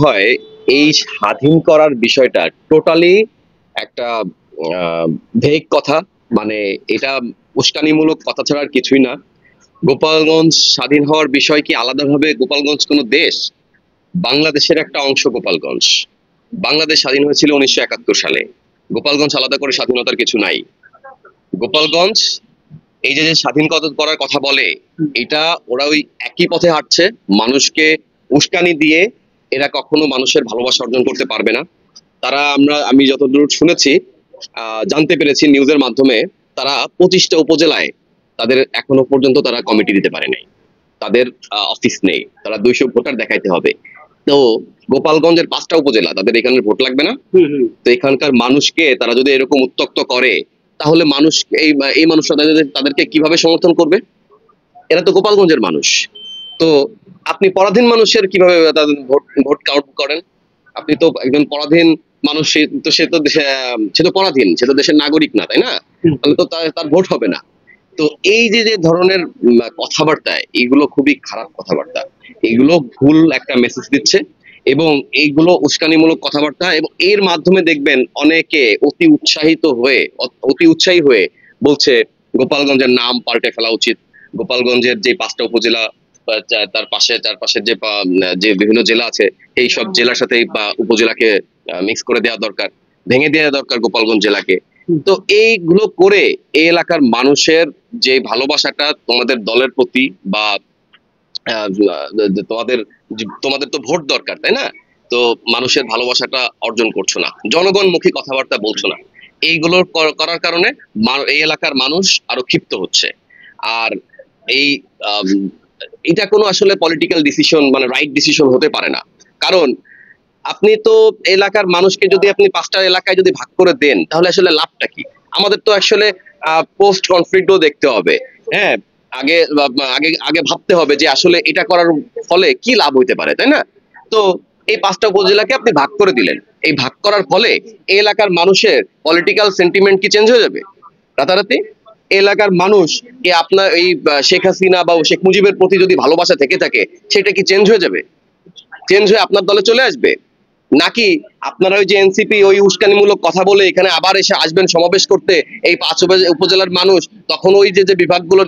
হয় এই স্বাধীন করার বিষয়টা টোটালি একটা ভেগ কথা, মানে এটা উস্কানিমূলক কথা ছাড়া আর কিছুই না। গোপালগঞ্জ স্বাধীন হওয়ার বিষয় কি আলাদাভাবে গোপালগঞ্জ কোনো দেশ? বাংলাদেশের একটা অংশ গোপালগঞ্জ। বাংলাদেশ স্বাধীন হয়েছিল 1971 সালে। গোপালগঞ্জ আলাদা করে স্বাধীনতার কিছু নাই। গোপালগঞ্জ এই যে যে স্বাধীন করার কথা বলে, এটা ওরা ওই একই পথে হাঁটছে। মানুষকে উস্কানি দিয়ে এরা কখনো মানুষের ভালোবাসা অর্জন করতে পারবে না। তারা আমি যতদূর শুনেছি, জানতে পেরেছি নিউজের মাধ্যমে, তারা 25টা উপজেলায় তাদের এখনো পর্যন্ত তারা কমিটি দিতে পারে নাই। তাদের অফিস নেই, তারা 200 ভোটার দেখাইতে হবে। তো গোপালগঞ্জের 5টা উপজেলা, তাদের এখানে ভোট লাগবে না? তো এখানকার মানুষকে তারা যদি এরকম উত্ত্যক্ত করে, তাহলে মানুষ এই এই মানুষরা তাদেরকে কিভাবে সমর্থন করবে? এরা তো গোপালগঞ্জের মানুষ। তো আপনি পরাধীন মানুষের কিভাবে তাদের ভোট ভোট কাউন্ট করেন? আপনি তো একজন পরাধীন মানুষ, সে তো পরাধীন, সে তো দেশের নাগরিক না, তাই না? তাহলে তো তার ভোট হবে না। তো এই যে যে ধরনের কথাবার্তা, এগুলো খুবই খারাপ কথাবার্তা। এগুলো ভুল একটা মেসেজ দিচ্ছে, এবং এইগুলো উস্কানিমূলক কথাবার্তা, এবং এর মাধ্যমে দেখবেন অনেকে অতি উৎসাহী হয়ে বলছে গোপালগঞ্জের নাম পাল্টে ফেলা উচিত। গোপালগঞ্জের যে 5টা উপজেলা বা তার পাশে চারপাশের যে বিভিন্ন জেলা আছে, এই সব জেলার সাথে বা উপজেলাকে মিক্স করে দেওয়া দরকার, ভেঙে দেওয়া দরকার গোপালগঞ্জ জেলাকে। তো এইগুলো করে এই এলাকার মানুষের যে ভালোবাসাটা তোমাদের দলের প্রতি, বা তোমাদের তোমাদের তো ভোট দরকার, তাই না? তো মানুষের ভালোবাসাটা অর্জন করছো না, জনগণমুখী কথাবার্তা বলছো না। এইগুলো করার কারণে এই এলাকার মানুষ আরো ক্ষিপ্ত হচ্ছে। আর এই আম, এটা কোনো আসলে পলিটিক্যাল ডিসিশন, মানে রাইট ডিসিশন হতে পারে না। কারণ আপনি তো এলাকার মানুষকে যদি আপনি 5টা এলাকায় যদি ভাগ করে দেন, তাহলে আসলে লাভটা কি? আমাদের তো আসলে পোস্ট কনফ্লিক্টও দেখতে হবে। হ্যাঁ, আগে আগে আগে ভাবতে হবে যে আসলে এটা করার ফলে কি লাভ হইতে পারে, তাই না? তো এই 5টা উপজেলাকে আপনি ভাগ করে দিলেন। এই ভাগ করার ফলে এই এলাকার মানুষের পলিটিক্যাল সেন্টিমেন্ট কি চেঞ্জ হয়ে যাবে রাতারাতি? এলাকার মানুষ আপনার এই শেখ হাসিনা বা শেখ মুজিবের প্রতি যদি ভালোবাসা থেকে থাকে, সেটা কি চেঞ্জ হয়ে যাবে? চেঞ্জ হয়ে আপনার দলে চলে আসবে? নাকি আপনারা ওই যে এনসিপি ওই উস্কানিমূলক কথা বলে এখানে আবার এসে আসবেন সমাবেশ করতে, এই 5 উপজেলার মানুষ তখন ওই যে যে বিভাগগুলো,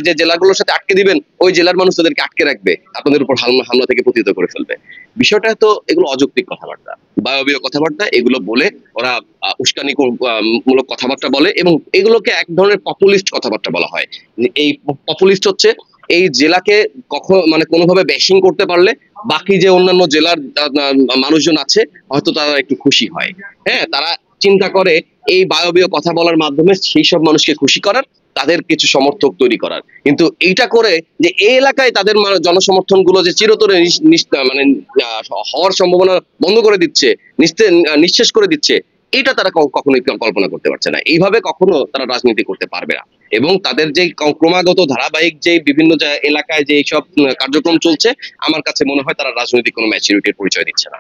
যে জেলাগুলোর সাথে আটকে দিবেন, ওই জেলার মানুষ তাদেরকে আটকে রাখবে, আপনাদের উপর হামলা থেকে প্রতিহত করে ফেলবে? বিষয়টা তো এগুলো অযৌক্তিক কথাবার্তা, বায়বীয় কথাবার্তা। এগুলো বলে ওরা উস্কানি মূলক কথাবার্তা বলে, এবং এগুলোকে এক ধরনের পপুলিস্ট কথাবার্তা বলা হয়। এই পপুলিস্ট হচ্ছে এই জেলাকে মানে কোনোভাবে ব্যাশিং করতে পারলে বাকি যে অন্যান্য জেলার মানুষজন আছে, হয়তো তারা একটু খুশি হয়। হ্যাঁ, তারা চিন্তা করে এই বায়বীয় কথা বলার মাধ্যমে সেই সব মানুষকে খুশি করার, তাদের কিছু সমর্থক তৈরি করার। কিন্তু এইটা করে যে এই এলাকায় তাদের জনসমর্থন গুলো যে চিরতরে মানে হওয়ার সম্ভাবনা বন্ধ করে দিচ্ছে, নিঃশেষ করে দিচ্ছে, এটা তারা কখনোই কল্পনা করতে পারছে না। এইভাবে কখনো তারা রাজনীতি করতে পারবে না। এবং তাদের যে ক্রমাগত ধারাবাহিক যে বিভিন্ন এলাকায় যে এইসব কার্যক্রম চলছে, আমার কাছে মনে হয় তারা রাজনৈতিক কোনো ম্যাচুরিটির পরিচয় দিচ্ছে না।